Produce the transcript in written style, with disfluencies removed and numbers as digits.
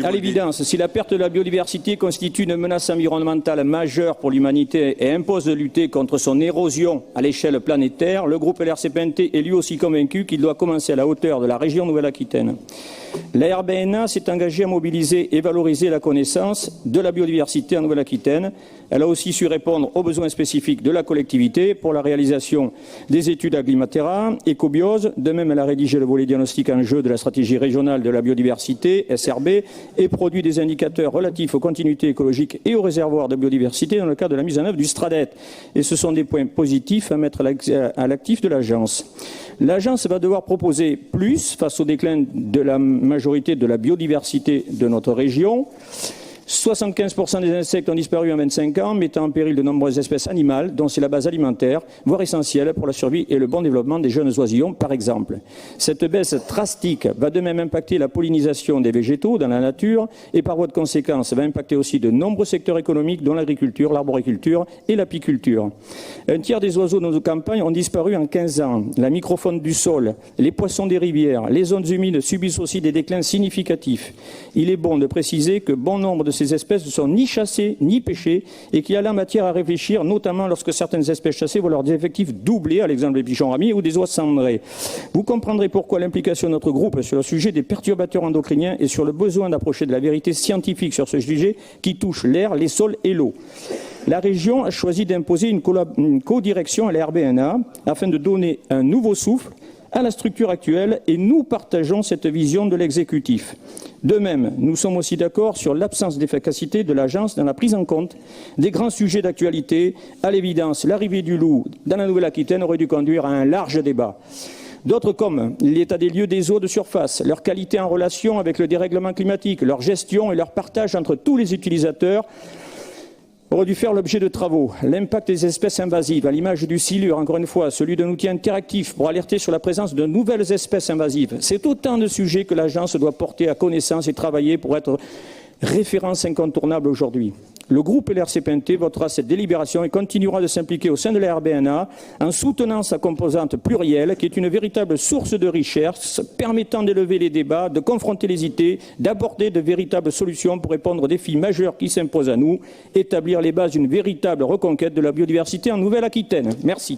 À l'évidence, si la perte de la biodiversité constitue une menace environnementale majeure pour l'humanité et impose de lutter contre son érosion à l'échelle planétaire, le groupe LRC-PNT est lui aussi convaincu qu'il doit commencer à la hauteur de la région Nouvelle-Aquitaine. La RBNA s'est engagée à mobiliser et valoriser la connaissance de la biodiversité en Nouvelle-Aquitaine. Elle a aussi su répondre aux besoins spécifiques de la collectivité pour la réalisation des études Agrimatera, Ecobiose. De même, elle a rédigé le volet diagnostic en jeu de la stratégie régionale de la biodiversité, SRB, et produit des indicateurs relatifs aux continuités écologiques et aux réservoirs de biodiversité dans le cadre de la mise en œuvre du STRADET. Et ce sont des points positifs à mettre à l'actif de l'agence. L'agence va devoir proposer plus face au déclin de la majorité de la biodiversité de notre région. 75% des insectes ont disparu en 25 ans, mettant en péril de nombreuses espèces animales, dont c'est la base alimentaire, voire essentielle pour la survie et le bon développement des jeunes oisillons, par exemple. Cette baisse drastique va de même impacter la pollinisation des végétaux dans la nature et par voie de conséquence va impacter aussi de nombreux secteurs économiques, dont l'agriculture, l'arboriculture et l'apiculture. Un tiers des oiseaux de nos campagnes ont disparu en 15 ans. La microfaune du sol, les poissons des rivières, les zones humides subissent aussi des déclins significatifs. Il est bon de préciser que bon nombre de ces espèces ne sont ni chassées ni pêchées et qu'il y a là matière à réfléchir, notamment lorsque certaines espèces chassées voient leurs effectifs doubler, à l'exemple des pigeons ramiers ou des oies cendrées. Vous comprendrez pourquoi l'implication de notre groupe sur le sujet des perturbateurs endocriniens et sur le besoin d'approcher de la vérité scientifique sur ce sujet qui touche l'air, les sols et l'eau. La région a choisi d'imposer une co-direction à la RBNA afin de donner un nouveau souffle à la structure actuelle et nous partageons cette vision de l'exécutif. De même, nous sommes aussi d'accord sur l'absence d'efficacité de l'agence dans la prise en compte des grands sujets d'actualité. À l'évidence, l'arrivée du loup dans la Nouvelle-Aquitaine aurait dû conduire à un large débat. D'autres comme l'état des lieux des eaux de surface, leur qualité en relation avec le dérèglement climatique, leur gestion et leur partage entre tous les utilisateurs aurait dû faire l'objet de travaux. L'impact des espèces invasives, à l'image du silure, encore une fois, celui d'un outil interactif pour alerter sur la présence de nouvelles espèces invasives. C'est autant de sujets que l'agence doit porter à connaissance et travailler pour être référence incontournable aujourd'hui. Le groupe LRC-PNT votera cette délibération et continuera de s'impliquer au sein de la RBNA en soutenant sa composante plurielle qui est une véritable source de richesse permettant d'élever les débats, de confronter les idées, d'aborder de véritables solutions pour répondre aux défis majeurs qui s'imposent à nous, établir les bases d'une véritable reconquête de la biodiversité en Nouvelle-Aquitaine. Merci.